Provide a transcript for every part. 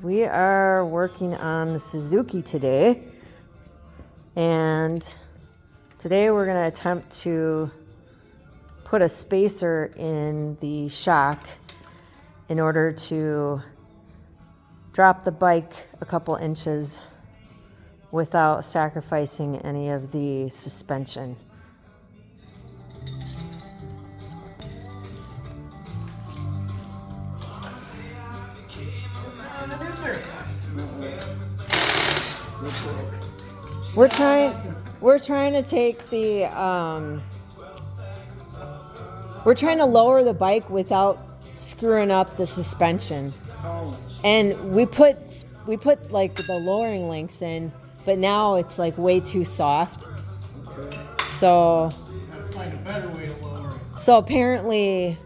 We are working on the Suzuki today, and today we're going to attempt to put a spacer in the shock in order to drop the bike a couple inches without sacrificing any of the suspension. We're trying to take the we're trying to lower the bike without screwing up the suspension. And we put like the lowering links in, but now it's like way too soft. Okay. So Gotta find a better way to lower it. So apparently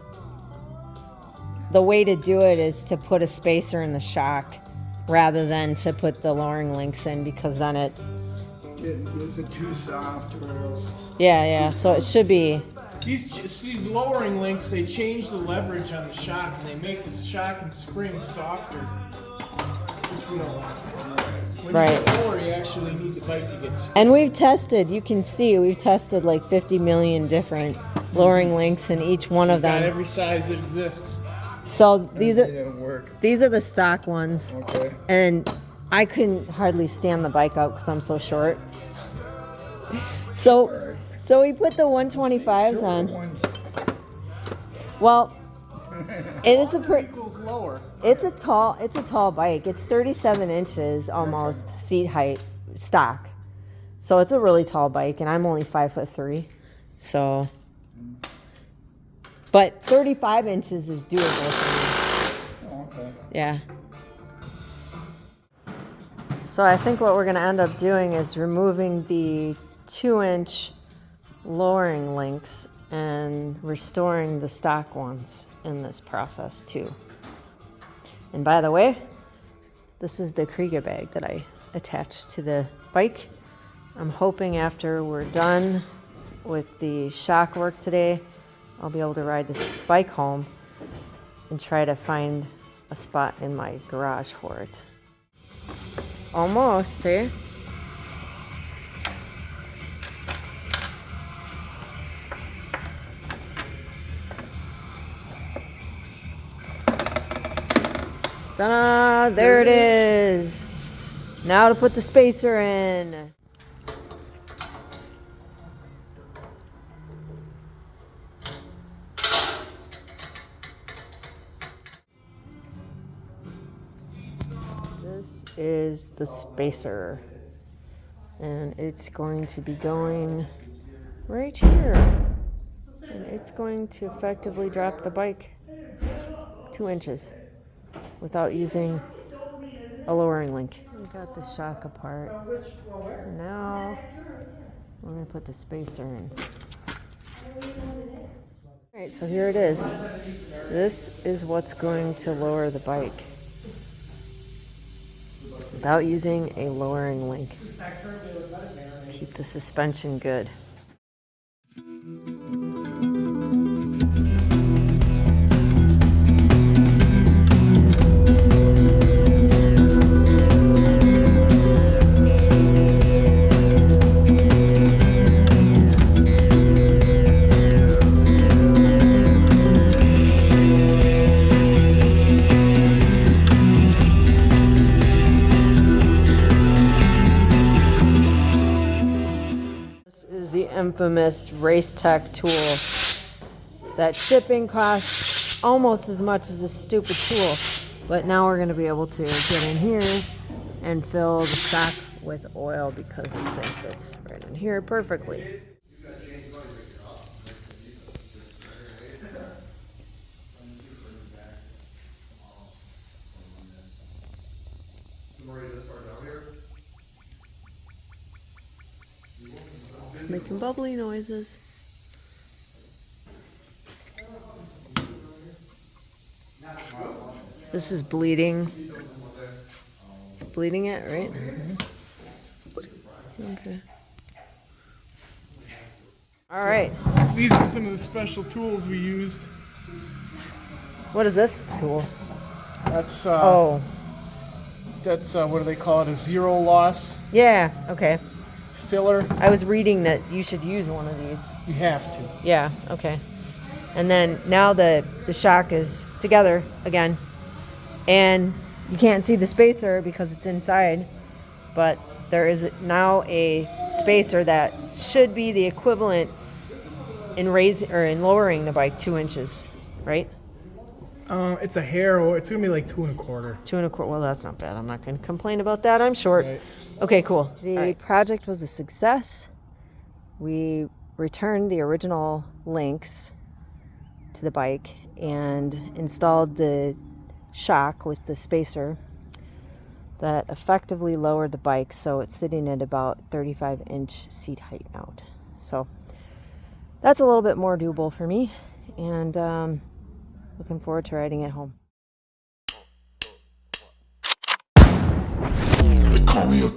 the way to do it is to put a spacer in the shock rather than to put the lowering links in, because then it Is it too soft or else? yeah, so it should be. These lowering links, they change the leverage on the shock and they make the shock and spring softer, which we don't want. When you get lower, you actually need the bike to get stiff. And we've tested, you can see, we've tested like 50 million different lowering links, and each one of them. Got every size that exists. So these didn't work. These are the stock ones. Okay. And I couldn't hardly stand the bike up because I'm so short. So we put the 125s on. Well, it is it's a tall bike. It's 37 inches almost seat height stock. So it's a really tall bike, and I'm only 5'3". So, but 35 inches is doable for me. Oh, okay. Yeah. So I think what we're going to end up doing is removing the 2-inch lowering links and restoring the stock ones in this process too. And by the way, this is the Kriega bag that I attached to the bike. I'm hoping after we're done with the shock work today, I'll be able to ride this bike home and try to find a spot in my garage for it. Almost, eh? Ta-da! There it is. Now to put the spacer in. This is the spacer, and it's going to be going right here, and it's going to effectively drop the bike 2 inches without using a lowering link. We got the shock apart, and now we're going to put the spacer in. All right, so here it is. This is what's going to lower the bike without using a lowering link. Keep the suspension good. The infamous Race Tech tool. That shipping costs almost as much as this stupid tool, but now we're going to be able to get in here and fill the stock with oil because this thing fits right in here perfectly. It's making bubbly noises. This is bleeding. Bleeding it, right? Okay. All right. These are some of the special tools we used. What is this tool? That's That's what do they call it? A zero loss Yeah, okay. filler. I was reading that you should use one of these. You have to. Yeah, okay. And then now the shock is together again. And you can't see the spacer because it's inside, but there is now a spacer that should be the equivalent in raising or in lowering the bike 2 inches, right? It's a hair. It's gonna be like 2 1/4. 2 1/4. Well, that's not bad. I'm not going to complain about that. I'm short. Right. Okay, cool. The project was a success. We returned the original links to the bike and installed the shock with the spacer that effectively lowered the bike, so it's sitting at about 35-inch seat height now. So that's a little bit more doable for me, and looking forward to riding it home. They call me a